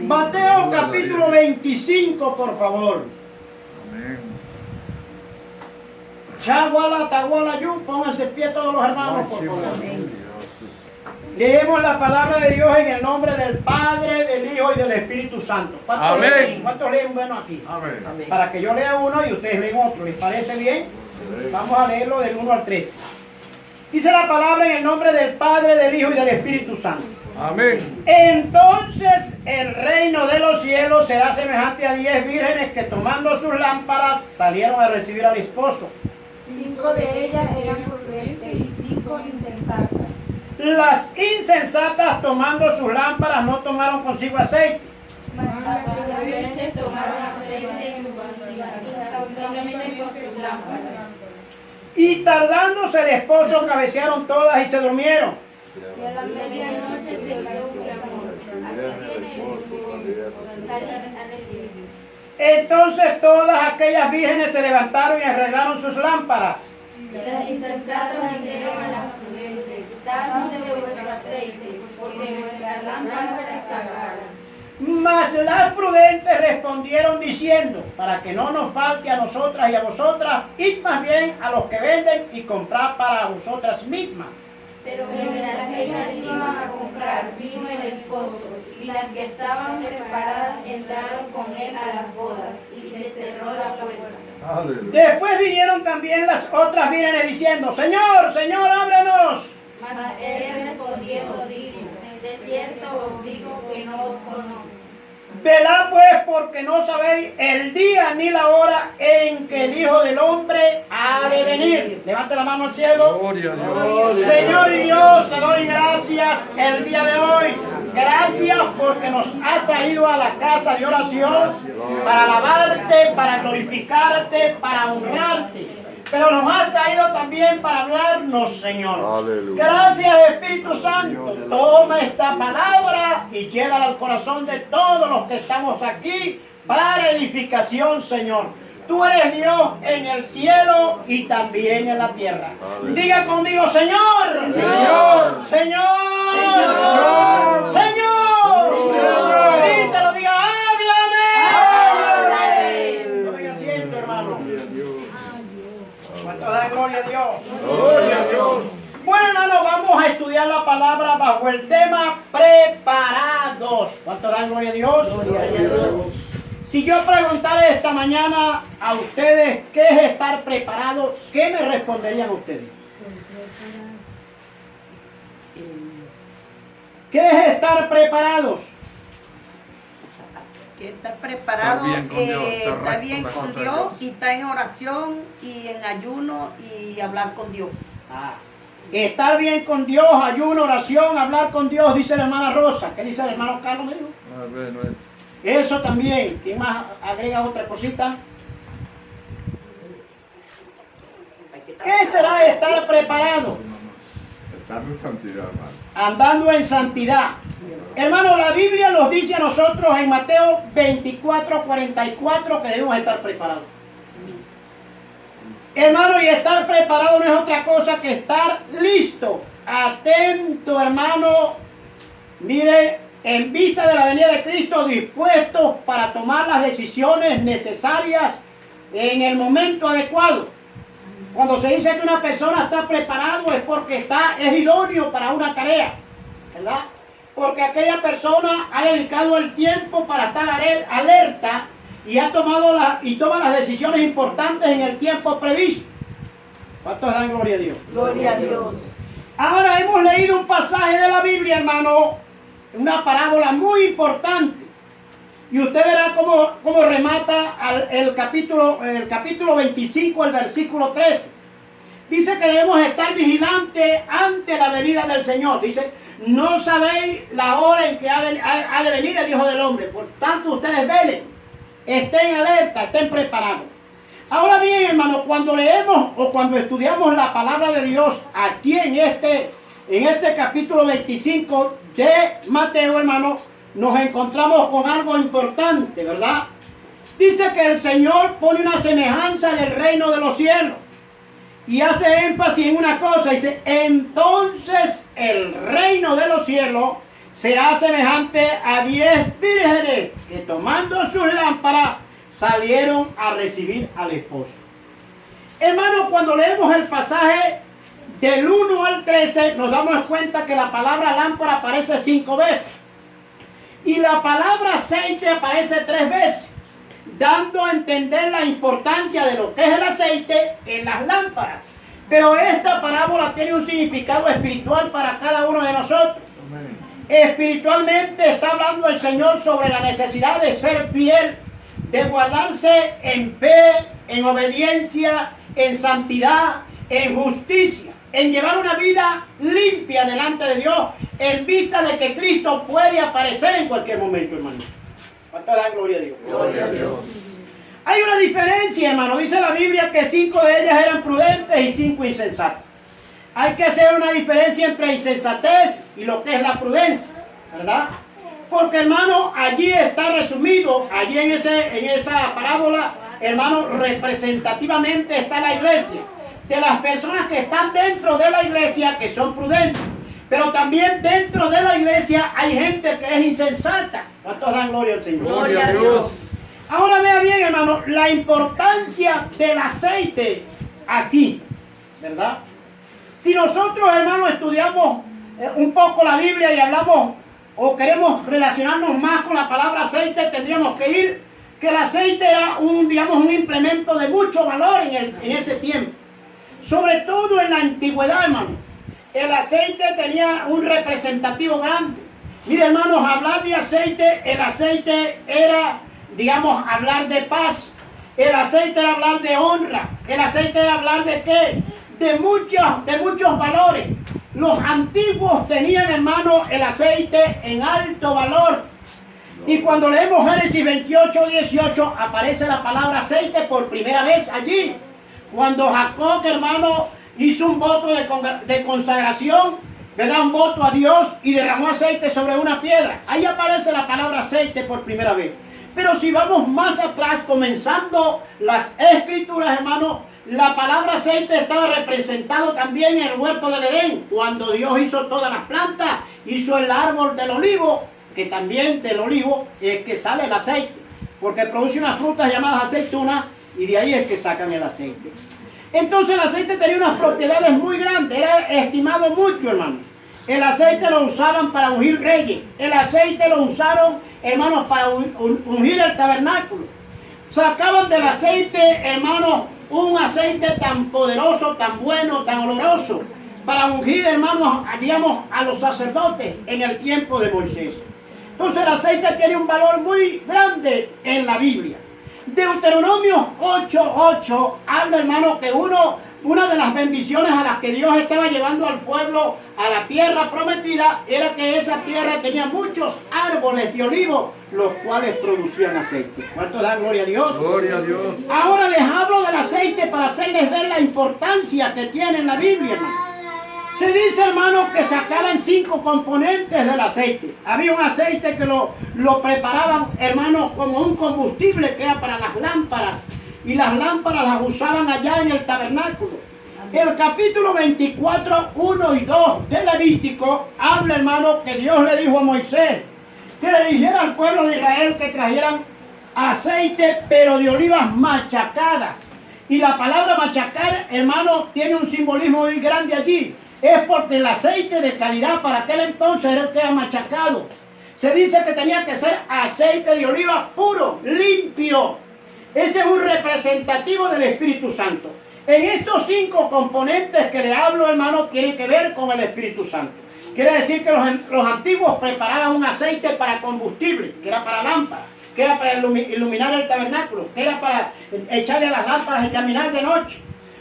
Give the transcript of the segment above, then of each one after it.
Mateo capítulo 25, por favor. Amén. Chaguala, taguala, yu, pónganse pie todos los hermanos, por favor. Leemos la palabra de Dios en el nombre del Padre, del Hijo y del Espíritu Santo. ¿Cuántos leen bueno aquí? Amén. Para que yo lea uno y ustedes leen otro. ¿Les parece bien? Vamos a leerlo del 1 al 13. Dice la palabra en el nombre del Padre, del Hijo y del Espíritu Santo. Amén. Entonces el reino de los cielos será semejante a 10 vírgenes que tomando sus lámparas salieron a recibir al esposo. 5 de ellas eran prudentes y 5 insensatas. Las insensatas tomando sus lámparas no tomaron consigo aceite. Mas las prudentes tomaron aceite en sus vasijas juntamente con sus lámparas. Y tardándose el esposo cabecearon todas y se durmieron. Y a la medianoche se dio un clamor. Aquí viene el esposo, salid a recibir. Entonces todas aquellas vírgenes se levantaron y arreglaron sus lámparas. Las insensatas dijeron a las prudentes, dadnos de vuestro aceite, porque nuestras lámparas se acabaron. Mas las prudentes respondieron diciendo, para que no nos falte a nosotras y a vosotras, id más bien a los que venden y comprad para vosotras mismas. Pero mientras ellas iban a comprar, vino el esposo, y las que estaban preparadas entraron con él a las bodas, y se cerró la puerta. Aleluya. Después vinieron también las otras vírgenes diciendo, Señor, Señor, ábrenos. Mas él respondiendo dijo, de cierto os digo que no os conozco. Velad pues porque no sabéis el día ni la hora en que el Hijo del Hombre ha de venir. Levante la mano al cielo. Gloria a Dios. Señor y Dios, te doy gracias el día de hoy. Gracias porque nos has traído a la casa de oración para alabarte, para glorificarte, para honrarte. Pero nos has traído también para hablarnos, Señor. Aleluya. Gracias, Espíritu Santo. Toma esta palabra y llévala al corazón de todos los que estamos aquí para edificación, Señor. Tú eres Dios en el cielo y también en la tierra. Diga conmigo, Señor. Señor. Señor. Señor. Grítalo, diga, háblame. Tomen asiento, hermano. ¿Cuánto da gloria a Dios? Gloria a Dios. Bueno, hermano, vamos a estudiar la palabra bajo el tema preparados. ¿Cuánto da gloria a Dios? Gloria a Dios. Si yo preguntara esta mañana a ustedes qué es estar preparado, ¿qué me responderían ustedes? ¿Qué es estar preparados? Que está preparado, Está bien con Dios, está está recto bien la con cosa de Dios Dios. y está en oración y en ayuno y hablar con Dios. Estar bien con Dios, ayuno, oración, hablar con Dios, dice la hermana Rosa. ¿Qué dice el hermano Carlos? Me dijo. Bueno, Eso también. ¿Quién más agrega otra cosita? ¿Qué será estar preparado? estar en santidad, hermano. Andando en santidad. Hermano, la Biblia nos dice a nosotros en Mateo 24:44 que debemos estar preparados. Hermano, y estar preparado no es otra cosa que estar listo, atento, hermano. Mire, en vista de la venida de Cristo, dispuestos para tomar las decisiones necesarias en el momento adecuado. Cuando se dice que una persona está preparado es porque es idóneo para una tarea, ¿verdad? Porque aquella persona ha dedicado el tiempo para estar alerta y toma las decisiones importantes en el tiempo previsto. ¿Cuántos dan gloria a Dios? Gloria a Dios. Ahora hemos leído un pasaje de la Biblia, hermano, una parábola muy importante. Y usted verá cómo remata el capítulo 25, el versículo 13. Dice que debemos estar vigilantes ante la venida del Señor. Dice, no sabéis la hora en que ha de venir el Hijo del Hombre. Por tanto, ustedes velen, estén alerta, estén preparados. Ahora bien, hermano, cuando leemos o cuando estudiamos la palabra de Dios aquí en este capítulo 25 de Mateo, hermano, nos encontramos con algo importante, ¿verdad? Dice que el Señor pone una semejanza del reino de los cielos y hace énfasis en una cosa. Dice, entonces el reino de los cielos será semejante a 10 vírgenes que tomando sus lámparas salieron a recibir al esposo. Hermano, cuando leemos el pasaje del 1 al 13, nos damos cuenta que la palabra lámpara aparece 5 veces. Y la palabra aceite aparece 3 veces, dando a entender la importancia de lo que es el aceite en las lámparas. Pero esta parábola tiene un significado espiritual para cada uno de nosotros. Espiritualmente está hablando el Señor sobre la necesidad de ser fiel, de guardarse en fe, en obediencia, en santidad, en justicia, en llevar una vida limpia delante de Dios, en vista de que Cristo puede aparecer en cualquier momento, hermano. ¿Cuánto dan gloria a Dios? Gloria a Dios. Hay una diferencia, hermano. Dice la Biblia que 5 de ellas eran prudentes y 5 insensatas. Hay que hacer una diferencia entre insensatez y lo que es la prudencia, ¿verdad? Porque, hermano, allí está resumido, allí en esa parábola, hermano, representativamente está la iglesia. De las personas que están dentro de la iglesia que son prudentes. Pero también dentro de la iglesia hay gente que es insensata. ¿Cuántos dan gloria al Señor? Gloria a Dios. Ahora vea bien, hermano, la importancia del aceite aquí, ¿verdad? Si nosotros, hermano, estudiamos un poco la Biblia y hablamos o queremos relacionarnos más con la palabra aceite, tendríamos que ir que el aceite era un implemento de mucho valor en ese tiempo. Sobre todo en la antigüedad, hermano. El aceite tenía un representativo grande. Mire, hermanos, hablar de aceite, el aceite era, hablar de paz. El aceite era hablar de honra. El aceite era hablar de ¿qué? De muchos valores. Los antiguos tenían, hermano, el aceite en alto valor. Y cuando leemos Génesis 28, 18, aparece la palabra aceite por primera vez allí. Cuando Jacob, hermano, hizo un voto de consagración, ¿verdad? Un voto a Dios y derramó aceite sobre una piedra. Ahí aparece la palabra aceite por primera vez. Pero si vamos más atrás, comenzando las escrituras, hermano, la palabra aceite estaba representado también en el huerto del Edén. Cuando Dios hizo todas las plantas, hizo el árbol del olivo, que también del olivo es que sale el aceite. Porque produce unas frutas llamadas aceitunas y de ahí es que sacan el aceite. Entonces el aceite tenía unas propiedades muy grandes, era estimado mucho, hermano. El aceite lo usaban para ungir reyes. El aceite lo usaron, hermanos, para ungir el tabernáculo. Sacaban del aceite, hermanos, un aceite tan poderoso, tan bueno, tan oloroso, para ungir, hermanos, a los sacerdotes en el tiempo de Moisés. Entonces el aceite tiene un valor muy grande en la Biblia. Deuteronomio 8:8 habla, hermano, que una de las bendiciones a las que Dios estaba llevando al pueblo a la tierra prometida era que esa tierra tenía muchos árboles de olivo, los cuales producían aceite. ¿Cuánto da gloria a Dios? Gloria a Dios. Ahora les hablo del aceite para hacerles ver la importancia que tiene en la Biblia, hermano. Se dice, hermano, que sacaban 5 componentes del aceite. Había un aceite que lo preparaban, hermano, como un combustible que era para las lámparas. Y las lámparas las usaban allá en el tabernáculo. El capítulo 24, 1 y 2 de Levítico habla, hermano, que Dios le dijo a Moisés que le dijera al pueblo de Israel que trajeran aceite, pero de olivas machacadas. Y la palabra machacar, hermano, tiene un simbolismo muy grande allí. Es porque el aceite de calidad para aquel entonces era el que era machacado. Se dice que tenía que ser aceite de oliva puro, limpio. Ese es un representativo del Espíritu Santo. En estos 5 componentes que le hablo, hermano, tienen que ver con el Espíritu Santo. Quiere decir que los antiguos preparaban un aceite para combustible, que era para lámparas, que era para iluminar el tabernáculo, que era para echarle a las lámparas y caminar de noche.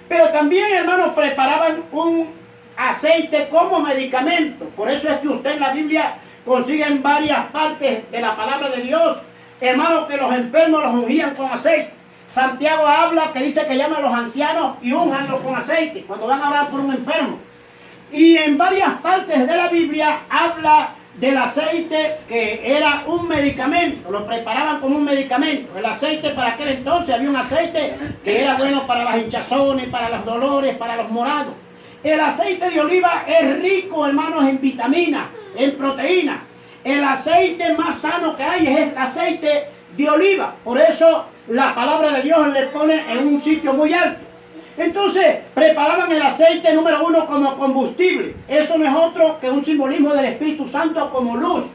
Pero también, hermanos, preparaban un aceite como medicamento. Por eso es que usted en la Biblia consigue en varias partes de la palabra de Dios, hermanos, que los enfermos los ungían con aceite. Santiago habla que dice que llaman a los ancianos y únjanlos con aceite cuando van a orar por un enfermo. Y en varias partes de la Biblia habla del aceite que era un medicamento, lo preparaban como un medicamento. El aceite para aquel entonces había un aceite que era bueno para las hinchazones, para los dolores, para los morados. El aceite de oliva es rico, hermanos, en vitaminas, en proteínas. el aceite más sano que hay es el aceite de oliva. Por eso la palabra de Dios le pone en un sitio muy alto. Entonces preparaban el aceite número 1 como combustible. Eso no es otro que un simbolismo del Espíritu Santo como luz.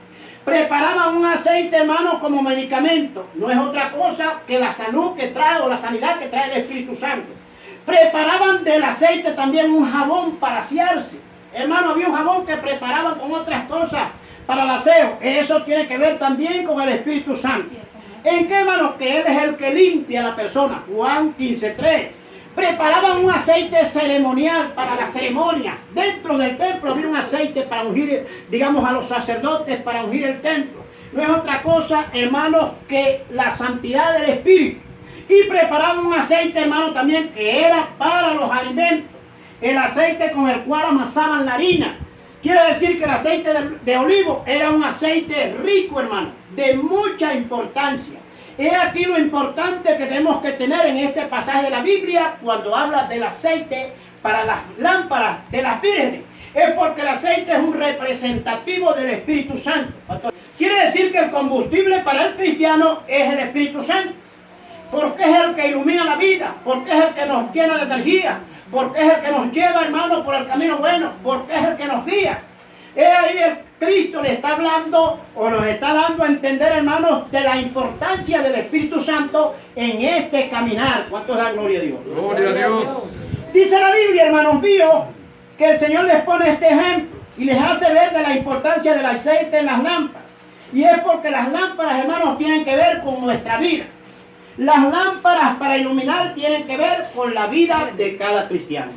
Preparaban un aceite, hermano, como medicamento. No es otra cosa que la salud que trae o la sanidad que trae el Espíritu Santo. Preparaban del aceite también un jabón para asearse. Hermano, había un jabón que preparaban con otras cosas para el aseo. Eso tiene que ver también con el Espíritu Santo. ¿En qué, hermano? Que Él es el que limpia a la persona. Juan 15:3. Preparaban un aceite ceremonial para la ceremonia. Dentro del templo había un aceite para ungir, digamos, a los sacerdotes, para ungir el templo. No es otra cosa, hermanos, que la santidad del Espíritu. Y preparaban un aceite, hermano, también que era para los alimentos. El aceite con el cual amasaban la harina. Quiere decir que el aceite de olivo era un aceite rico, hermano, de mucha importancia. He aquí lo importante que tenemos que tener en este pasaje de la Biblia cuando habla del aceite para las lámparas de las vírgenes. Es porque el aceite es un representativo del Espíritu Santo. Quiere decir que el combustible para el cristiano es el Espíritu Santo. Porque es el que ilumina la vida, porque es el que nos llena de energía, porque es el que nos lleva, hermano, por el camino bueno, porque es el que nos guía. Es ahí el Cristo le está hablando o nos está dando a entender, hermanos, de la importancia del Espíritu Santo en este caminar. ¿Cuántos dan gloria a Dios? Gloria a Dios. Dice la Biblia, hermanos míos, que el Señor les pone este ejemplo y les hace ver de la importancia del aceite en las lámparas. Y es porque las lámparas, hermanos, tienen que ver con nuestra vida. Las lámparas para iluminar tienen que ver con la vida de cada cristiano.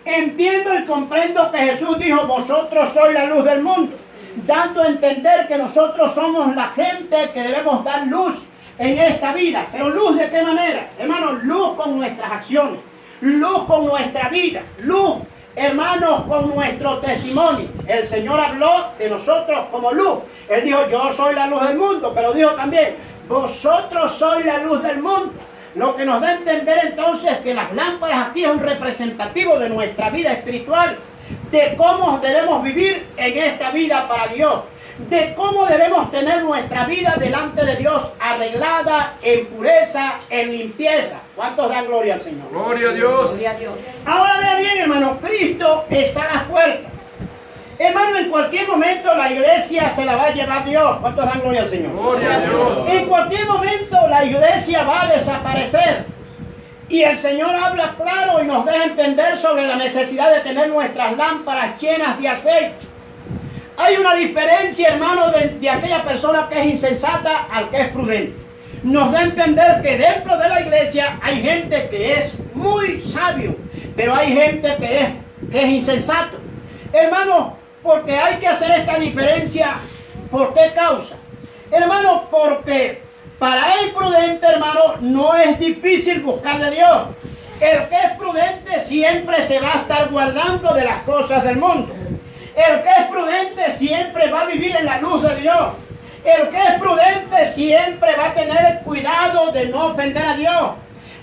Entiendo y comprendo que Jesús dijo, vosotros sois la luz del mundo, dando a entender que nosotros somos la gente que debemos dar luz en esta vida. Pero luz ¿de qué manera? Hermanos, luz con nuestras acciones, luz con nuestra vida, luz, hermanos, con nuestro testimonio. El Señor habló de nosotros como luz. Él dijo, yo soy la luz del mundo, pero dijo también, vosotros sois la luz del mundo. Lo que nos da a entender entonces que las lámparas aquí es un representativo de nuestra vida espiritual, de cómo debemos vivir en esta vida para Dios, de cómo debemos tener nuestra vida delante de Dios arreglada, en pureza, en limpieza. ¿Cuántos dan gloria al Señor? Gloria a Dios. Gloria a Dios. Ahora vea bien, hermano, Cristo está a las puertas. Hermano, en cualquier momento la iglesia se la va a llevar Dios. ¿Cuántos dan gloria al Señor? Gloria a Dios. En cualquier momento la iglesia va a desaparecer. Y el Señor habla claro y nos deja entender sobre la necesidad de tener nuestras lámparas llenas de aceite. Hay una diferencia, hermano, de aquella persona que es insensata al que es prudente. Nos da a entender que dentro de la iglesia hay gente que es muy sabio, pero hay gente que es insensato. Hermano, porque hay que hacer esta diferencia. ¿Por qué causa? Hermano, porque para el prudente, hermano, no es difícil buscar de Dios. El que es prudente siempre se va a estar guardando de las cosas del mundo. El que es prudente siempre va a vivir en la luz de Dios. El que es prudente siempre va a tener cuidado de no ofender a Dios.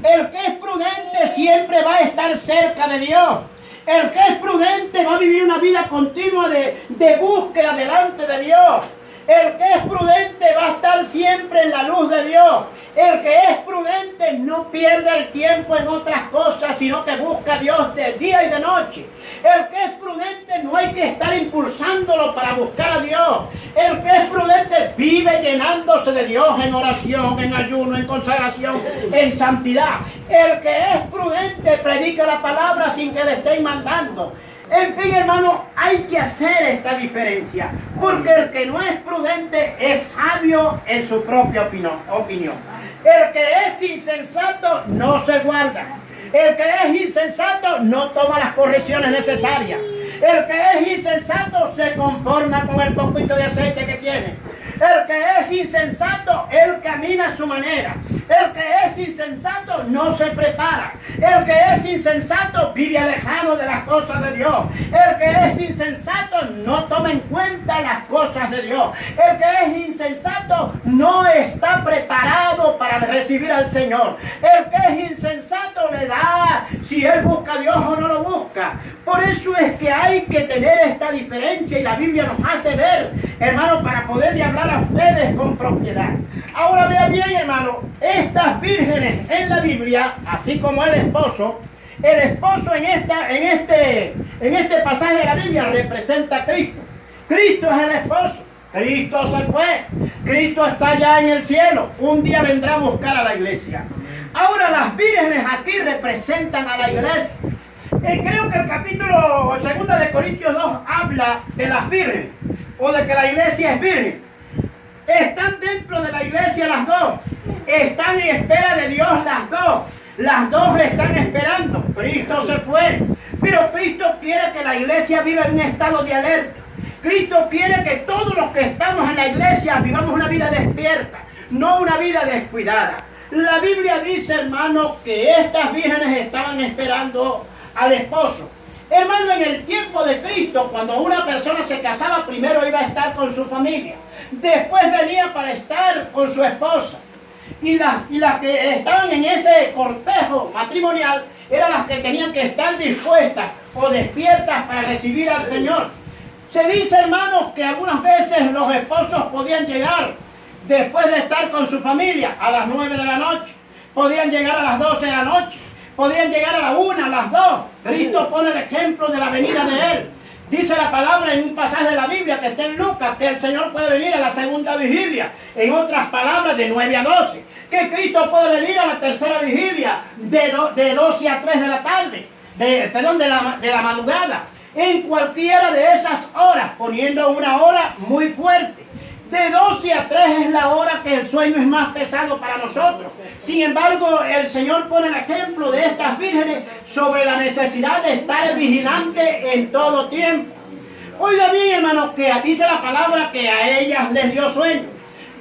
El que es prudente siempre va a estar cerca de Dios. El que es prudente va a vivir una vida continua de búsqueda delante de Dios. El que es prudente va a estar siempre en la luz de Dios. El que es prudente no pierde el tiempo en otras cosas, sino que busca a Dios de día y de noche. El que es prudente no hay que estar impulsándolo para buscar a Dios. El que es prudente vive llenándose de Dios en oración, en ayuno, en consagración, en santidad. El que es prudente predica la palabra sin que le estén mandando. En fin, hermano, hay que hacer esta diferencia, porque el que no es prudente es sabio en su propia opinión. El que es insensato no se guarda. El que es insensato no toma las correcciones necesarias. El que es insensato se conforma con el poquito de aceite que tiene. El que es insensato, él camina a su manera. El que es insensato no se prepara. El que es insensato vive alejado de las cosas de Dios. El que es insensato no toma en cuenta las cosas de Dios. El que es insensato no está preparado para recibir al Señor. El que es insensato le da si él busca a Dios o no lo busca. Por eso es que hay que tener esta diferencia y la Biblia nos hace ver, hermano, para poderle hablar a ustedes con propiedad. Ahora vean bien, hermano, estas vírgenes en la Biblia, así como el esposo en este pasaje de la Biblia representa a Cristo. Cristo es el esposo. Cristo se fue. Cristo está ya en el cielo. Un día vendrá a buscar a la iglesia. Ahora las vírgenes aquí representan a la iglesia. Creo que el capítulo 2 de Corintios 2 habla de las vírgenes o de que la iglesia es virgen. Están dentro de la iglesia las dos. Están en espera de Dios las dos. Las dos están esperando. Cristo se fue. Pero Cristo quiere que la iglesia viva en un estado de alerta. Cristo quiere que todos los que estamos en la iglesia vivamos una vida despierta, no una vida descuidada. La Biblia dice, hermano, que estas vírgenes estaban esperando al esposo. Hermano, en el tiempo de Cristo, cuando una persona se casaba, primero iba a estar con su familia. Después venía para estar con su esposa. Y las que estaban en ese cortejo matrimonial eran las que tenían que estar dispuestas o despiertas para recibir al Señor. Se dice, hermanos, que algunas veces los esposos podían llegar después de estar con su familia a las 9 de la noche. Podían llegar a las 12 de la noche. Podían llegar a la 1, a las 2. Cristo pone el ejemplo de la venida de Él. Dice la palabra en un pasaje de la Biblia que está en Lucas, que el Señor puede venir a la segunda vigilia. En otras palabras, de 9 a 12. Que Cristo puede venir a la tercera vigilia, de 12 a 3 de la tarde. De la madrugada. En cualquiera de esas horas, poniendo una hora muy fuerte. De 12 a 3 es la hora que el sueño es más pesado para nosotros. Sin embargo, el Señor pone el ejemplo de estas vírgenes sobre la necesidad de estar vigilante en todo tiempo. Oiga bien, hermano, que dice la palabra que a ellas les dio sueño.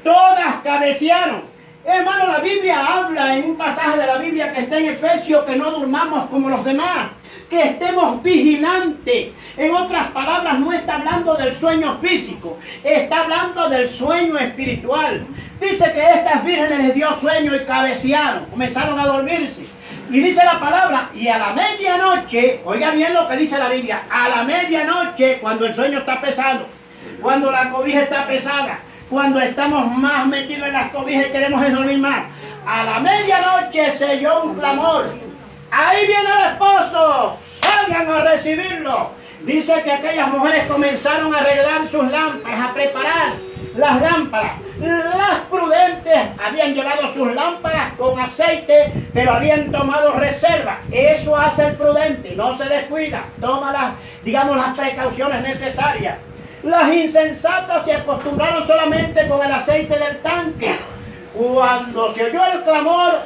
Todas cabecearon. Hermano, la Biblia habla en un pasaje de la Biblia que está en Efesios que no durmamos como los demás, que estemos vigilantes. En otras palabras, no está hablando del sueño físico, está hablando del sueño espiritual. Dice que estas vírgenes les dio sueño y cabecearon, comenzaron a dormirse. Y dice la palabra, y a la medianoche, oiga bien lo que dice la Biblia, a la medianoche, cuando el sueño está pesado, cuando la cobija está pesada, cuando estamos más metidos en las cobijas y queremos dormir más, a la medianoche se oyó un clamor. Ahí viene el esposo, salgan a recibirlo. Dice que aquellas mujeres comenzaron a arreglar sus lámparas, a preparar las lámparas. Las prudentes habían llevado sus lámparas con aceite, pero habían tomado reserva. Eso hace el prudente, no se descuida, toma las precauciones necesarias. Las insensatas se acostumbraron solamente con el aceite del tanque. Cuando se oyó el clamor,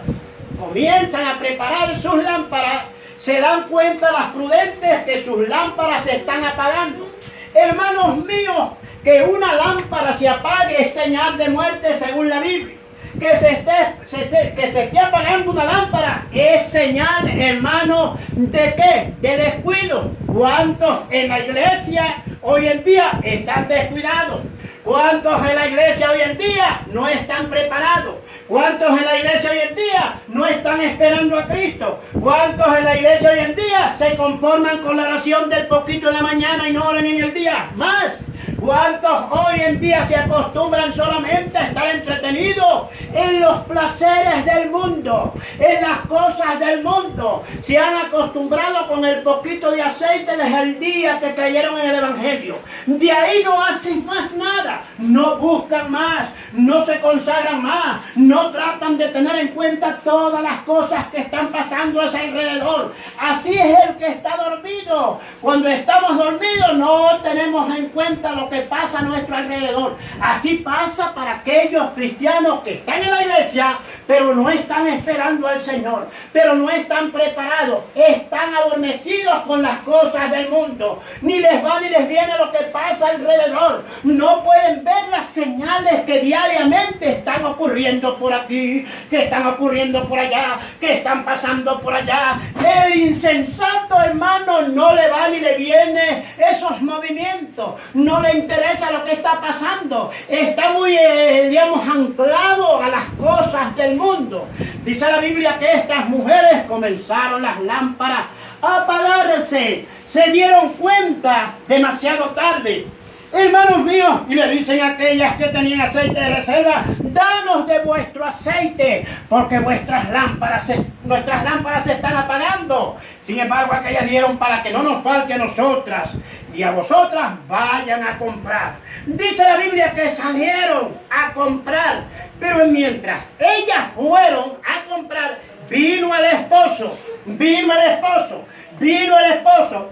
comienzan a preparar sus lámparas. Se dan cuenta las prudentes que sus lámparas se están apagando. Hermanos míos, que una lámpara se apague es señal de muerte según la Biblia. Que se esté apagando una lámpara es señal, hermano, ¿de qué? De descuido. ¿Cuántos en la iglesia hoy en día están descuidados? ¿Cuántos en la iglesia hoy en día no están preparados? ¿Cuántos en la iglesia hoy en día no están esperando a Cristo? ¿Cuántos en la iglesia hoy en día se conforman con la oración del poquito en la mañana y no oran en el día? Más. ¿Cuántos hoy en día se acostumbran solamente a estar entretenidos en los placeres del mundo, en las cosas del mundo? Se han acostumbrado con el poquito de aceite desde el día que creyeron en el Evangelio. De ahí no hacen más nada, no buscan más, no se consagran más, no tratan de tener en cuenta todas las cosas que están pasando a su alrededor. Así es el que está dormido. Cuando estamos dormidos no tenemos en cuenta lo que pasa a nuestro alrededor. Así pasa para aquellos cristianos que están en la iglesia, pero no están esperando al Señor, pero no están preparados, están adormecidos con las cosas del mundo. Ni les va ni les viene lo que pasa alrededor. No pueden ver las señales que diariamente están ocurriendo por aquí, que están ocurriendo por allá, que están pasando por allá. El insensato, hermano, no le va ni le viene esos movimientos, no le interesa lo que está pasando, está muy, anclado a las cosas del mundo. Dice la Biblia que estas mujeres comenzaron las lámparas a apagarse, se dieron cuenta demasiado tarde. Hermanos míos, y le dicen a aquellas que tenían aceite de reserva: danos de vuestro aceite, porque nuestras lámparas se están apagando. Sin embargo, aquellas dieron: para que no nos falte a nosotras y a vosotras, vayan a comprar. Dice la Biblia que salieron a comprar, pero mientras ellas fueron a comprar, vino el esposo,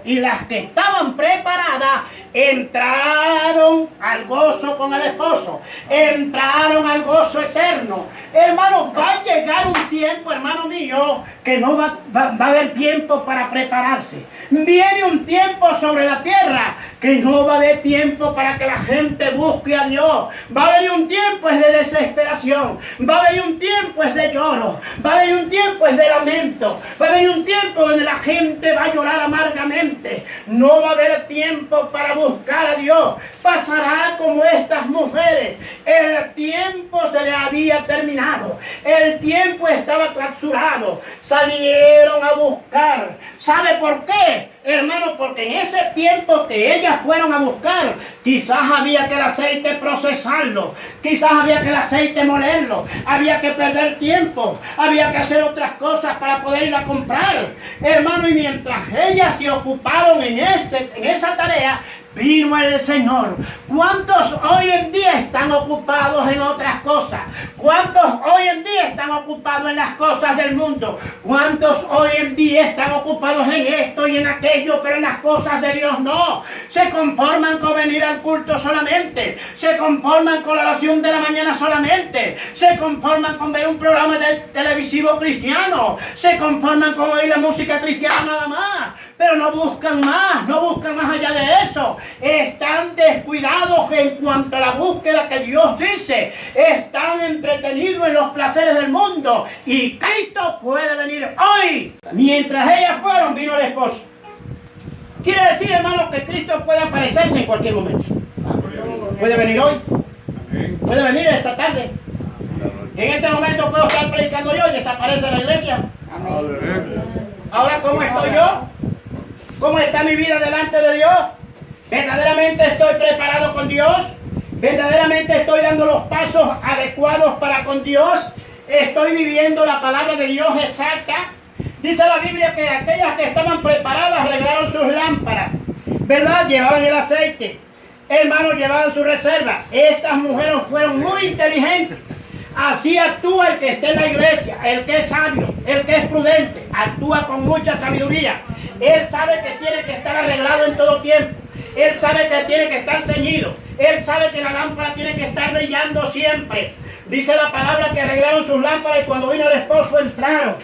y las que estaban preparadas entraron al gozo con el esposo, entraron al gozo eterno. Hermano, va a llegar un tiempo, hermano mío, que no va a haber tiempo para prepararse. Viene un tiempo sobre la tierra que no va a haber tiempo para que la gente busque a Dios. Va a venir un tiempo de desesperación, va a venir un tiempo de lloro, va a venir un tiempo de lamento, va a venir un tiempo donde la gente va a llorar amargamente. No va a haber tiempo para buscar a Dios. Pasará como estas mujeres. El tiempo se le había terminado, el tiempo estaba clausurado, salieron a buscar. ¿Sabe por qué, hermano? Porque en ese tiempo que ellas fueron a buscar, quizás había que el aceite procesarlo, quizás había que el aceite molerlo, había que perder tiempo, había que hacer otras cosas para poder ir a comprar, hermano. Y mientras ellas se ocuparon en esa tarea, vino el Señor. ¿Cuántos hoy en día están ocupados en otras cosas? ¿Cuántos hoy en día están ocupados en las cosas del mundo? ¿Cuántos hoy en día están ocupados en esto y en aquello, pero en las cosas de Dios no? Se conforman con venir al culto solamente, se conforman con la oración de la mañana solamente, se conforman con ver un programa televisivo cristiano, se conforman con oír la música cristiana nada más, pero no buscan más allá de eso. Están descuidados en cuanto a la búsqueda que Dios dice, están entretenidos en los placeres del mundo, y Cristo puede venir hoy. Mientras ellas fueron, vino el esposo. Quiere decir, hermanos, que Cristo puede aparecerse en cualquier momento. Puede venir hoy, puede venir esta tarde. En este momento puedo estar predicando yo y desaparece la iglesia. Ahora, ¿cómo estoy yo? ¿Cómo está mi vida delante de Dios? ¿Verdaderamente estoy preparado con Dios? ¿Verdaderamente estoy dando los pasos adecuados para con Dios? ¿Estoy viviendo la palabra de Dios exacta? Dice la Biblia que aquellas que estaban preparadas arreglaron sus lámparas, ¿verdad? Llevaban el aceite, hermanos, llevaban su reserva. Estas mujeres fueron muy inteligentes. Así actúa el que esté en la iglesia, el que es sabio, el que es prudente, actúa con mucha sabiduría. Él sabe que tiene que estar arreglado en todo tiempo. Él sabe que tiene que estar ceñido. Él sabe que la lámpara tiene que estar brillando siempre. Dice la palabra que arreglaron sus lámparas y cuando vino el esposo entraron.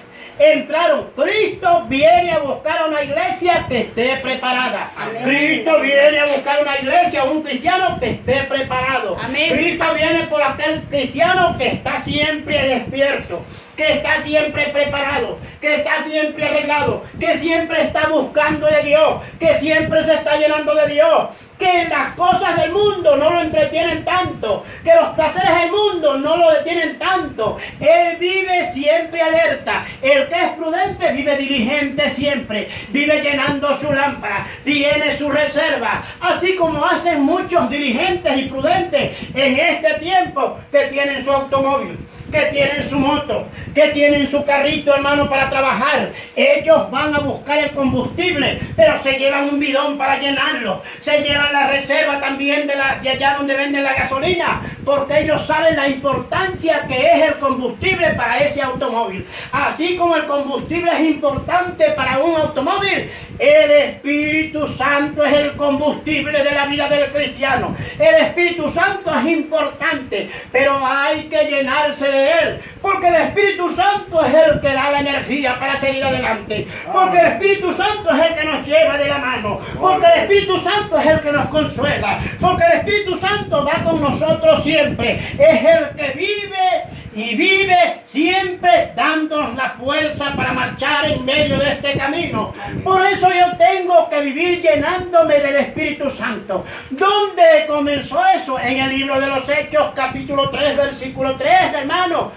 Cristo viene a buscar una iglesia que esté preparada. Amén. Cristo viene a buscar una iglesia, un cristiano que esté preparado. Amén. Cristo viene por aquel cristiano que está siempre despierto, que está siempre preparado, que está siempre arreglado, que siempre está buscando de Dios, que siempre se está llenando de Dios, que las cosas del mundo no lo entretienen tanto, que los placeres del mundo no lo detienen tanto. Él vive siempre alerta. El que es prudente vive diligente siempre, vive llenando su lámpara, tiene su reserva, así como hacen muchos diligentes y prudentes en este tiempo que tienen su automóvil, que tienen su moto, que tienen su carrito, hermano, para trabajar. Ellos van a buscar el combustible, pero se llevan un bidón para llenarlo. Se llevan la reserva también de allá donde venden la gasolina, porque ellos saben la importancia que es el combustible combustible para ese automóvil. Así como el combustible es importante para un automóvil, el Espíritu Santo es el combustible de la vida del cristiano. El Espíritu Santo es importante, pero hay que llenarse de Él, porque el Espíritu Santo es el que da la energía para seguir adelante, porque el Espíritu Santo es el que nos lleva de la mano, porque el Espíritu Santo es el que nos consuela, porque el Espíritu Santo va con nosotros siempre. Es el que vive y vive siempre dándonos la fuerza para marchar en medio de este camino. Por eso yo tengo que vivir llenándome del Espíritu Santo. ¿Dónde comenzó eso? En el libro de los Hechos, capítulo 3, versículo 3, hermano.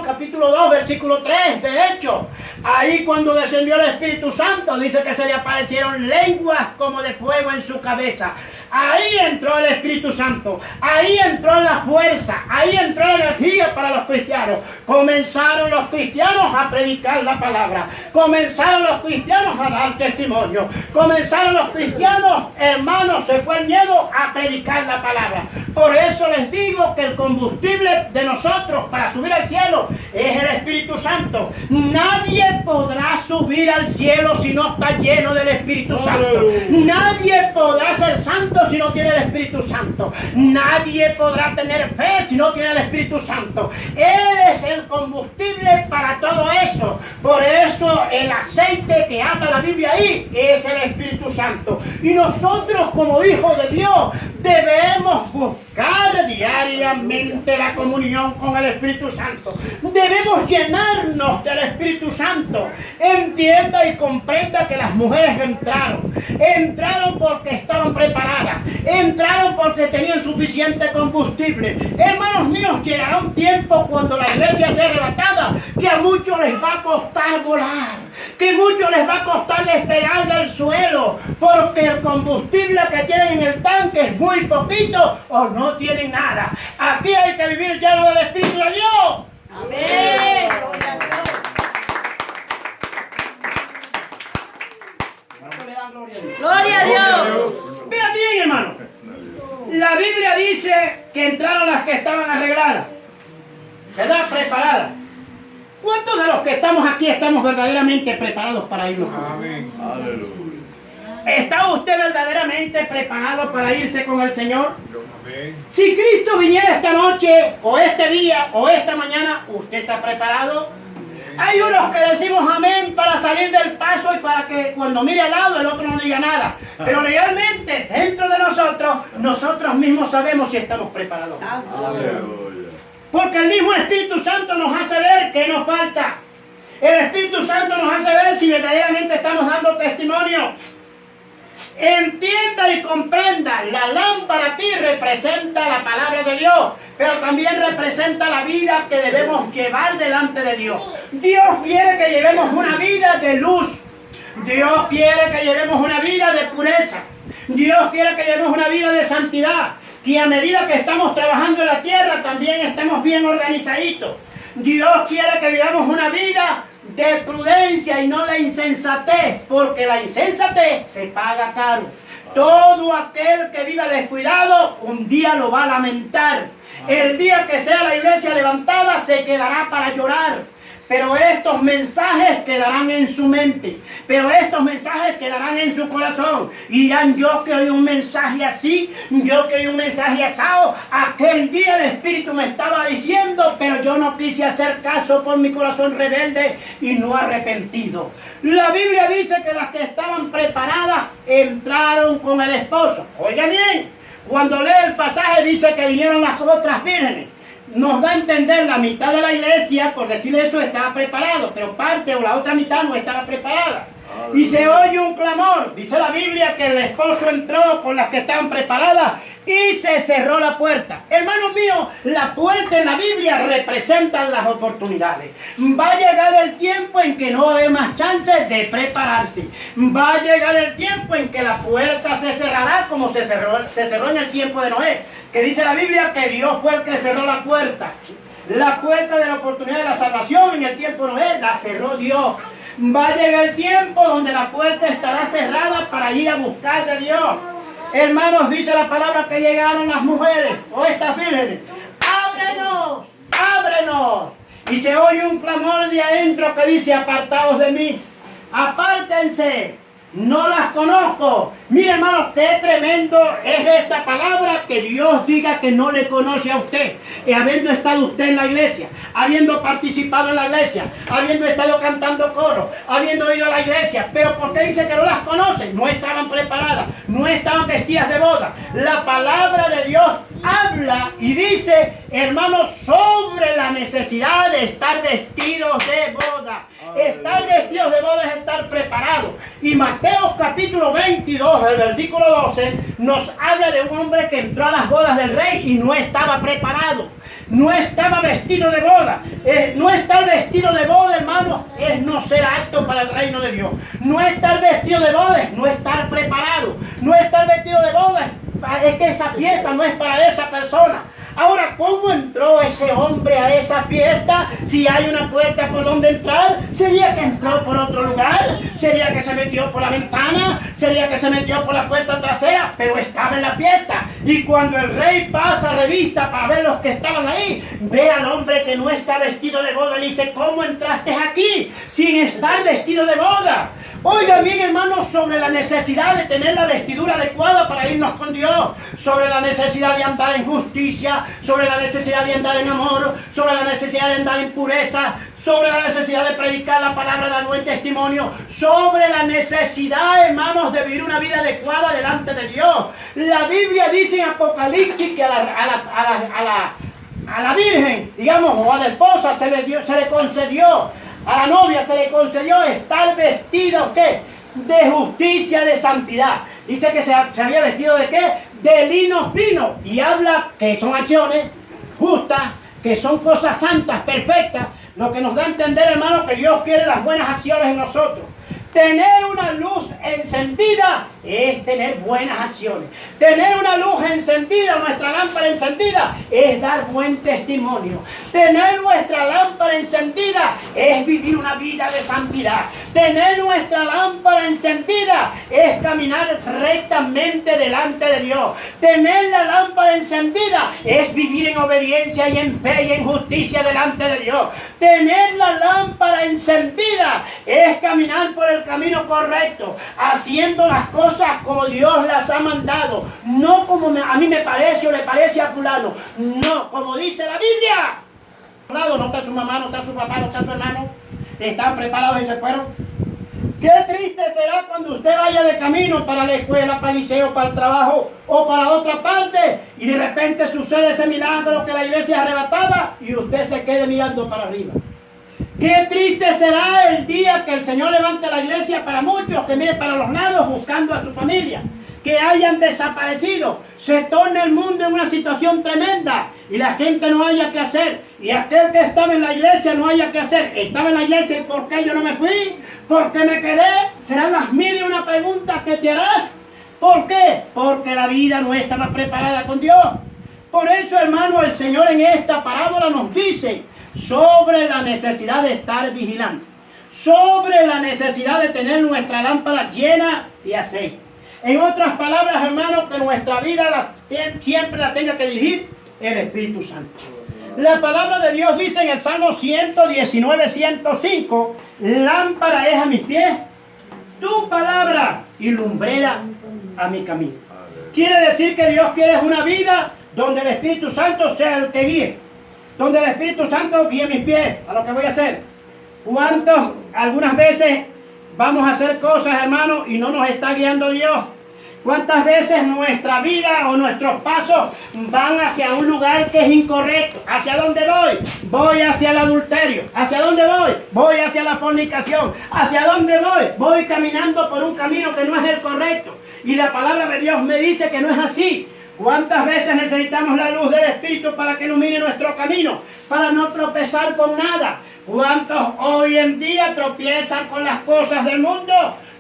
Capítulo 2, versículo 3, de hecho. Ahí cuando descendió el Espíritu Santo, dice que se le aparecieron lenguas como de fuego en su cabeza. Ahí entró el Espíritu Santo, ahí entró la fuerza, ahí entró la energía para los cristianos. Comenzaron los cristianos a predicar la palabra, comenzaron los cristianos a dar testimonio, comenzaron los cristianos, hermanos, se fue el miedo a predicar la palabra. Por eso les digo que el combustible de nosotros para subir al cielo es el Espíritu Santo. Nadie podrá subir al cielo si no está lleno del Espíritu Santo. Nadie podrá ser santo si no tiene el Espíritu Santo. Nadie podrá tener fe si no tiene el Espíritu Santo. Él es el combustible para todo eso. Por eso el aceite que habla la Biblia ahí es el Espíritu Santo. Y nosotros como hijos de Dios debemos buscar diariamente la comunión con el Espíritu Santo. Debemos llenarnos del Espíritu Santo. Entienda y comprenda que las mujeres entraron porque estaban preparadas, entraron porque tenían suficiente combustible. Hermanos míos, llegará un tiempo cuando la iglesia sea arrebatada que a muchos les va a costar volar, que a muchos les va a costar despegar del suelo, porque el combustible que tienen en el tanque es muy poquito o no tienen nada. Aquí hay que vivir lleno del Espíritu de Dios. Amén. Gloria a Dios. Vean bien, hermano. La Biblia dice que entraron las que estaban arregladas, ¿verdad? Preparadas. ¿Cuántos de los que estamos aquí estamos verdaderamente preparados para irnos? Amén. Aleluya. ¿Está usted verdaderamente preparado para irse con el Señor? Amén. Si Cristo viniera esta noche, o este día, o esta mañana, ¿usted está preparado? Hay unos que decimos amén para salir del paso y para que cuando mire al lado el otro no diga nada. Pero realmente dentro de nosotros mismos sabemos si estamos preparados. Aleluya. Porque el mismo Espíritu Santo nos hace ver qué nos falta. El Espíritu Santo nos hace ver si verdaderamente estamos dando testimonio. Entienda y comprenda, la lámpara aquí representa la palabra de Dios, pero también representa la vida que debemos llevar delante de Dios. Dios quiere que llevemos una vida de luz. Dios quiere que llevemos una vida de pureza. Dios quiere que llevemos una vida de santidad. Y a medida que estamos trabajando en la tierra, también estamos bien organizaditos. Dios quiere que vivamos una vida de prudencia y no de insensatez, porque la insensatez se paga caro. Todo aquel que viva descuidado, un día lo va a lamentar. El día que sea la iglesia levantada, se quedará para llorar. Pero estos mensajes quedarán en su mente. Pero estos mensajes quedarán en su corazón. Y dirán, yo que oí un mensaje así, yo que oí un mensaje asado. Aquel día el Espíritu me estaba diciendo, pero yo no quise hacer caso por mi corazón rebelde y no arrepentido. La Biblia dice que las que estaban preparadas entraron con el esposo. Oiga bien, cuando lee el pasaje dice que vinieron las otras vírgenes. Nos da a entender la mitad de la iglesia, por decirle eso, estaba preparado, pero parte o la otra mitad no estaba preparada. Y se oye un clamor. Dice la Biblia que el esposo entró con las que estaban preparadas y se cerró la puerta. Hermanos míos, la puerta en la Biblia representa las oportunidades. Va a llegar el tiempo en que no va a haber más chances de prepararse. Va a llegar el tiempo en que la puerta se cerrará como se cerró en el tiempo de Noé. Que dice la Biblia que Dios fue el que cerró la puerta. La puerta de la oportunidad de la salvación en el tiempo de Noé la cerró Dios. Va a llegar el tiempo donde la puerta estará cerrada para ir a buscar de Dios. Hermanos, dice la palabra que llegaron las mujeres o estas vírgenes. Ábrenos bueno. Y se oye un clamor de adentro que dice, apartaos de mí, apártense, no las conozco. Mire, hermano, qué tremendo es esta palabra, que Dios diga que no le conoce a usted. Y habiendo estado usted en la iglesia, habiendo participado en la iglesia, habiendo estado cantando coro, habiendo ido a la iglesia, pero ¿por qué dice que no las conoce? No estaban preparadas, no estaban vestidas de boda. La palabra de Dios habla y dice, hermanos, sobre la necesidad de estar vestidos de boda. Estar vestidos de boda es estar preparados. Y Mateo capítulo 22, el versículo 12, nos habla de un hombre que entró a las bodas del rey y no estaba preparado. No estaba vestido de boda. No estar vestido de boda, hermano, es no ser apto para el reino de Dios. No estar vestido de boda es no estar preparado. No estar vestido de boda es que esa fiesta no es para esa persona. Ahora, ¿cómo entró ese hombre a esa fiesta? Si hay una puerta por donde entrar, ¿sería que entró por otro lugar? ¿Sería que se metió por la ventana? ¿Sería que se metió por la puerta trasera? Pero estaba en la fiesta. Y cuando el rey pasa revista para ver los que estaban ahí, ve al hombre que no está vestido de boda y le dice, ¿cómo entraste aquí sin estar vestido de boda? Oiga bien, hermanos, sobre la necesidad de tener la vestidura adecuada para irnos con Dios, sobre la necesidad de andar en justicia, sobre la necesidad de andar en amor, sobre la necesidad de andar en pureza, sobre la necesidad de predicar la palabra, dar buen testimonio, sobre la necesidad, hermanos, de vivir una vida adecuada delante de Dios. La Biblia dice en Apocalipsis que a la virgen, digamos, o a la esposa se le concedió, a la novia se le concedió estar vestido, ¿qué? De justicia, de santidad. Dice que se había vestido ¿de qué? De lino fino. Y habla que son acciones justas, que son cosas santas, perfectas. Lo que nos da a entender, hermano, que Dios quiere las buenas acciones en nosotros. Tener una luz encendida es tener buenas acciones. Tener una luz encendida, nuestra lámpara encendida, es dar buen testimonio. Tener nuestra lámpara encendida es vivir una vida de santidad. Tener nuestra lámpara encendida es caminar rectamente delante de Dios. Tener la lámpara encendida es vivir en obediencia y en fe y en justicia delante de Dios. Tener la lámpara encendida es caminar por el camino correcto, haciendo las cosas como Dios las ha mandado, no como a mí me parece o le parece a fulano, no, como dice la Biblia. No está su mamá, no está su papá, no está su hermano, están preparados y se fueron. Qué triste será cuando usted vaya de camino para la escuela, para el liceo, para el trabajo o para otra parte y de repente sucede ese milagro que la iglesia es arrebatada y usted se quede mirando para arriba. Qué triste será el día que el Señor levante la iglesia para muchos, que miren para los lados buscando a su familia, que hayan desaparecido, se torne el mundo en una situación tremenda y la gente no haya que hacer, y aquel que estaba en la iglesia no haya que hacer. Estaba en la iglesia y ¿por qué yo no me fui? ¿Por qué me quedé? Serán las mil y una preguntas que te harás. ¿Por qué? Porque la vida no estaba preparada con Dios. Por eso, hermano, el Señor en esta parábola nos dice sobre la necesidad de estar vigilante, sobre la necesidad de tener nuestra lámpara llena de aceite. En otras palabras, hermanos, que nuestra vida siempre la tenga que dirigir el Espíritu Santo. La palabra de Dios dice en el Salmo 119, 105, lámpara es a mis pies tu palabra y lumbrera a mi camino. Quiere decir que Dios quiere una vida donde el Espíritu Santo sea el que guíe. Donde el Espíritu Santo guíe mis pies a lo que voy a hacer. ¿Cuántos algunas veces vamos a hacer cosas, hermano, y no nos está guiando Dios? ¿Cuántas veces nuestra vida o nuestros pasos van hacia un lugar que es incorrecto? ¿Hacia dónde voy? Voy hacia el adulterio. ¿Hacia dónde voy? Voy hacia la fornicación. ¿Hacia dónde voy? Voy caminando por un camino que no es el correcto. Y la palabra de Dios me dice que no es así. ¿Cuántas veces necesitamos la luz del Espíritu para que ilumine nuestro camino? Para no tropezar con nada. ¿Cuántos hoy en día tropiezan con las cosas del mundo?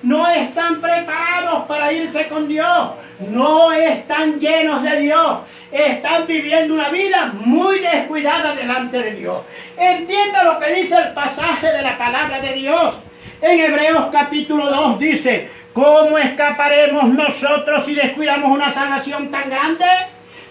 No están preparados para irse con Dios. No están llenos de Dios. Están viviendo una vida muy descuidada delante de Dios. Entienda lo que dice el pasaje de la palabra de Dios. En Hebreos capítulo 2 dice: ¿cómo escaparemos nosotros si descuidamos una salvación tan grande?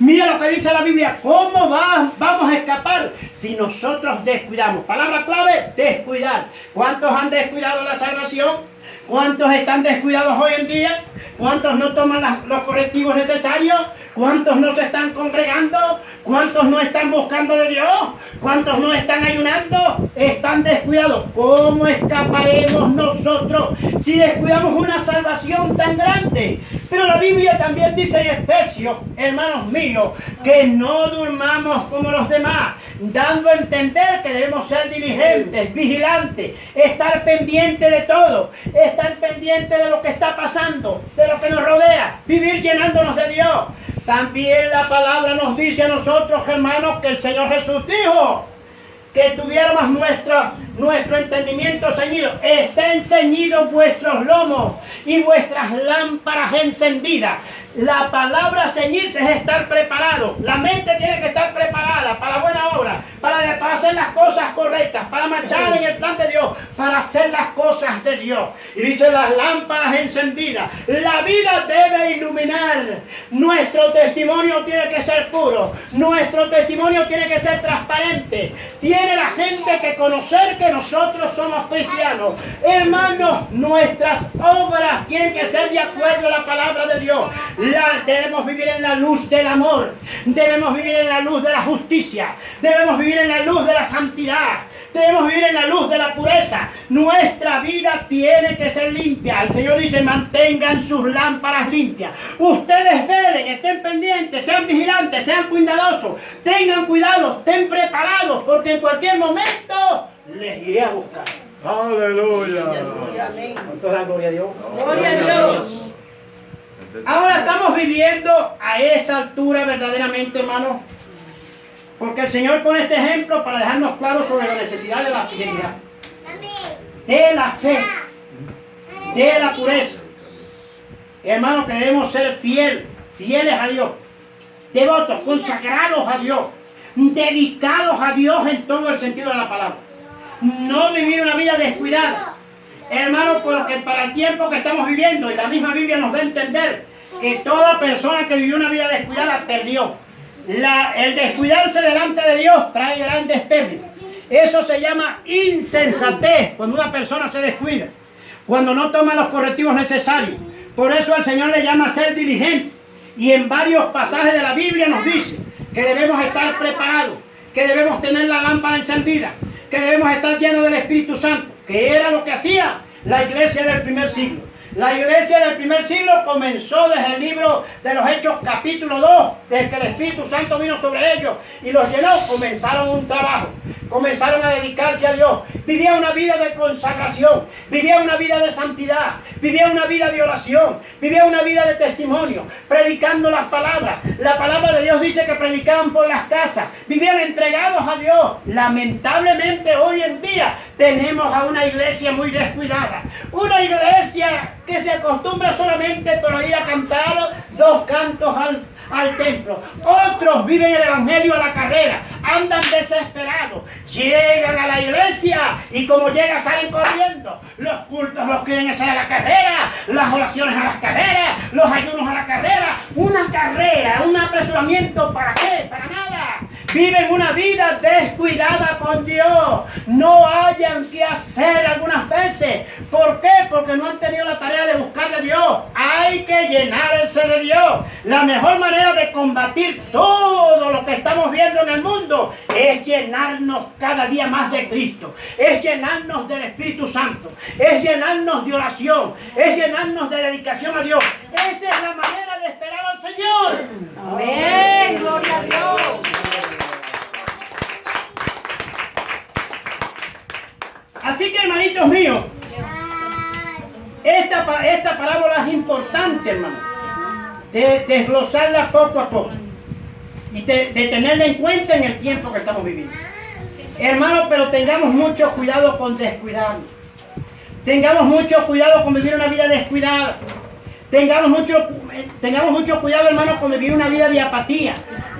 Mira lo que dice la Biblia. ¿Cómo vamos a escapar si nosotros descuidamos? Palabra clave, descuidar. ¿Cuántos han descuidado la salvación? ¿Cuántos están descuidados hoy en día? ¿Cuántos no toman los correctivos necesarios? ¿Cuántos no se están congregando? ¿Cuántos no están buscando de Dios? ¿Cuántos no están ayunando? Están descuidados. ¿Cómo escaparemos nosotros si descuidamos una salvación tan grande? Pero la Biblia también dice en Efesios, hermanos míos, que no durmamos como los demás, dando a entender que debemos ser diligentes, vigilantes, estar pendientes de todo, estar pendientes de lo que está pasando, de lo que nos rodea, vivir llenándonos de Dios. También la palabra nos dice a nosotros, hermanos, que el Señor Jesús dijo que tuviéramos nuestro entendimiento ceñido. Estén ceñidos vuestros lomos y vuestras lámparas encendidas. La palabra ceñirse es estar preparado. La mente tiene que estar preparada para buena obra, para hacer las cosas correctas, para marchar en el plan de Dios, para hacer las cosas de Dios. Y dice las lámparas encendidas. La vida debe iluminar. Nuestro testimonio tiene que ser puro. Nuestro testimonio tiene que ser transparente. Tiene la gente que conocer que nosotros somos cristianos. Hermanos, nuestras obras tienen que ser de acuerdo a la palabra de Dios. Debemos vivir en la luz del amor, debemos vivir en la luz de la justicia, debemos vivir en la luz de la santidad, debemos vivir en la luz de la pureza. Nuestra vida tiene que ser limpia. El Señor dice, mantengan sus lámparas limpias. Ustedes velen, estén pendientes, sean vigilantes, sean cuidadosos, tengan cuidado, estén preparados, porque en cualquier momento les iré a buscar. Aleluya. ¿Cuántos dan gloria a Dios? Gloria a Dios. Ahora estamos viviendo a esa altura verdaderamente, hermano, porque el Señor pone este ejemplo para dejarnos claros sobre la necesidad de la fidelidad, de la fe, de la pureza. Hermano, que debemos ser fieles a Dios, devotos, consagrados a Dios, dedicados a Dios en todo el sentido de la palabra. No vivir una vida descuidada. Hermano, porque para el tiempo que estamos viviendo, y la misma Biblia nos da a entender que toda persona que vivió una vida descuidada perdió. El descuidarse delante de Dios trae grandes pérdidas. Eso se llama insensatez, cuando una persona se descuida, cuando no toma los correctivos necesarios. Por eso el Señor le llama a ser diligente. Y en varios pasajes de la Biblia nos dice que debemos estar preparados, que debemos tener la lámpara encendida, que debemos estar llenos del Espíritu Santo, que era lo que hacía la iglesia del primer siglo. La iglesia del primer siglo comenzó desde el libro de los Hechos capítulo 2, desde que el Espíritu Santo vino sobre ellos y los llenó. Comenzaron un trabajo, comenzaron a dedicarse a Dios, vivían una vida de consagración, vivían una vida de santidad, vivían una vida de oración, vivían una vida de testimonio, predicando las palabras. La palabra de Dios dice que predicaban por las casas, vivían entregados a Dios. Lamentablemente hoy en día tenemos a una iglesia muy descuidada, una iglesia que se acostumbra solamente por ir a cantar 2 cantos al templo. Otros viven el evangelio a la carrera, andan desesperados, llegan a la iglesia y como llegan salen corriendo. Los cultos los quieren hacer a la carrera, las oraciones a las carreras, los ayunos a la carrera. Una carrera, un apresuramiento, ¿para qué? Para nada. Viven una vida descuidada con Dios. No hayan que hacer algunas veces. ¿Por qué? Porque no han tenido la tarea de buscar de Dios. Hay que llenarse de Dios. La mejor manera de combatir todo lo que estamos viendo en el mundo es llenarnos cada día más de Cristo. Es llenarnos del Espíritu Santo. Es llenarnos de oración. Es llenarnos de dedicación a Dios. Esa es la manera de esperar al Señor. Amén. Gloria a Dios. Así que, hermanitos míos, esta parábola es importante, hermano, de desglosarla poco a poco y de tenerla en cuenta en el tiempo que estamos viviendo. Hermano, pero tengamos mucho cuidado con descuidarnos. Tengamos mucho cuidado con vivir una vida descuidada. Tengamos mucho cuidado, hermano, con vivir una vida de apatía.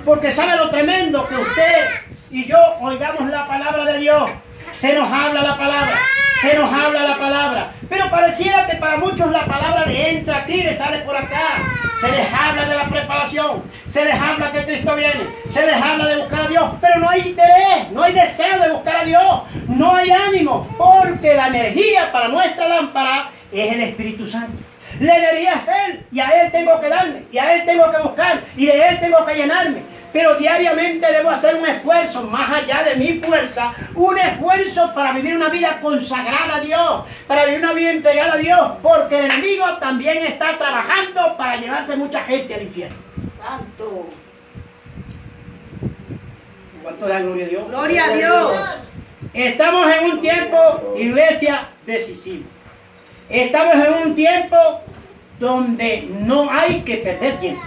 Porque sabe lo tremendo que usted y yo oigamos la palabra de Dios. Se nos habla la palabra, se nos habla la palabra, Pero pareciera que para muchos la palabra le entra aquí, le sale por acá. Se les habla de la preparación, se les habla que Cristo viene, se les habla de buscar a Dios, pero no hay interés, no hay deseo de buscar a Dios, no hay ánimo, porque la energía para nuestra lámpara es el Espíritu Santo. La energía es Él, y a Él tengo que darme, y a Él tengo que buscar, y de Él tengo que llenarme. Pero diariamente debo hacer un esfuerzo, más allá de mi fuerza, un esfuerzo para vivir una vida consagrada a Dios, para vivir una vida entregada a Dios, porque el enemigo también está trabajando para llevarse mucha gente al infierno. Santo. ¿Cuánto da gloria a Dios? Gloria a Dios. Estamos en un tiempo, iglesia, decisivo. Estamos en un tiempo donde no hay que perder tiempo.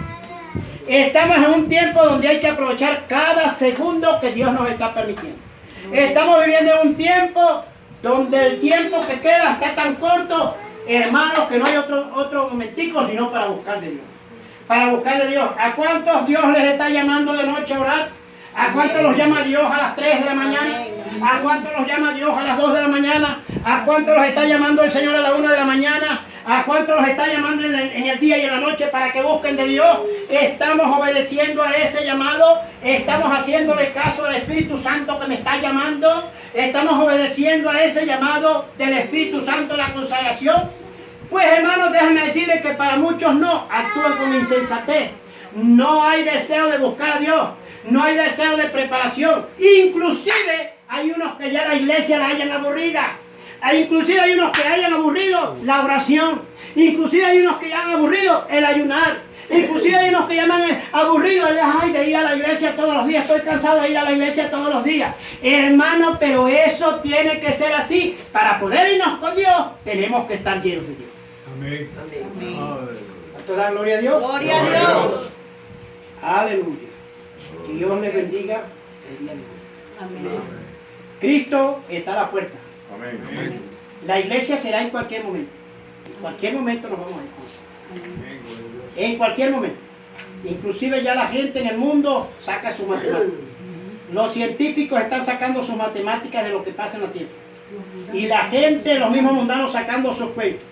Estamos en un tiempo donde hay que aprovechar cada segundo que Dios nos está permitiendo. Estamos viviendo en un tiempo donde el tiempo que queda está tan corto, hermanos, que no hay otro momentico sino para buscar de Dios. Para buscar de Dios. ¿A cuántos Dios les está llamando de noche a orar? ¿A cuántos los llama Dios a las 3 de la mañana? ¿A cuántos los llama Dios a las 2 de la mañana? ¿A cuántos los está llamando el Señor a la 1 de la mañana? ¿A cuántos los está llamando en el día y en la noche para que busquen de Dios? Estamos obedeciendo a ese llamado. Estamos haciéndole caso al Espíritu Santo que me está llamando. Estamos obedeciendo a ese llamado del Espíritu Santo, la consagración. Pues hermanos, déjenme decirles que para muchos no, actúan con insensatez. No hay deseo de buscar a Dios. No hay deseo de preparación. Inclusive hay unos que ya la iglesia la hayan aburrida. Inclusive hay unos que hayan aburrido la oración. Inclusive hay unos que ya han aburrido el ayunar. Inclusive hay unos que llaman aburrido de ir a la iglesia todos los días. Estoy cansado de ir a la iglesia todos los días. Hermano, pero eso tiene que ser así. Para poder irnos con Dios, tenemos que estar llenos de Dios. Amén. ¿Cuánto da gloria a Dios? Gloria a Dios. Aleluya. Que Dios les bendiga el día de hoy. Amén. Cristo está a la puerta. Amén. La iglesia será en cualquier momento. En cualquier momento nos vamos a ir. En cualquier momento. Inclusive ya la gente en el mundo saca su matemática. Los científicos están sacando sus matemáticas de lo que pasa en la Tierra. Y la gente, los mismos mundanos sacando sus cuentos.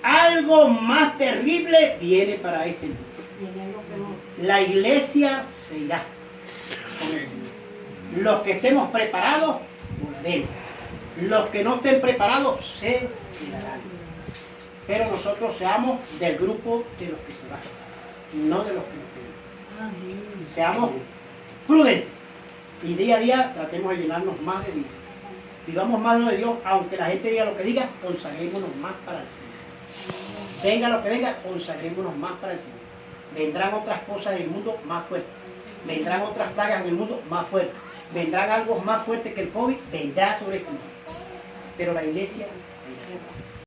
Algo más terrible viene para este mundo. La iglesia se irá con el Señor. Los que estemos preparados, volaremos. Los que no estén preparados, se quedarán. Pero nosotros seamos del grupo de los que se van, no de los que nos quedan. Seamos prudentes. Y día a día tratemos de llenarnos más de Dios. Vivamos más lo de Dios, aunque la gente diga lo que diga, consagrémonos más para el Señor. Venga lo que venga, consagrémonos más para el Señor. Vendrán otras cosas en el mundo más fuertes. Vendrán otras plagas en el mundo más fuertes. Vendrán algo más fuerte que el COVID, vendrá sobre este mundo. Pero la iglesia se irá.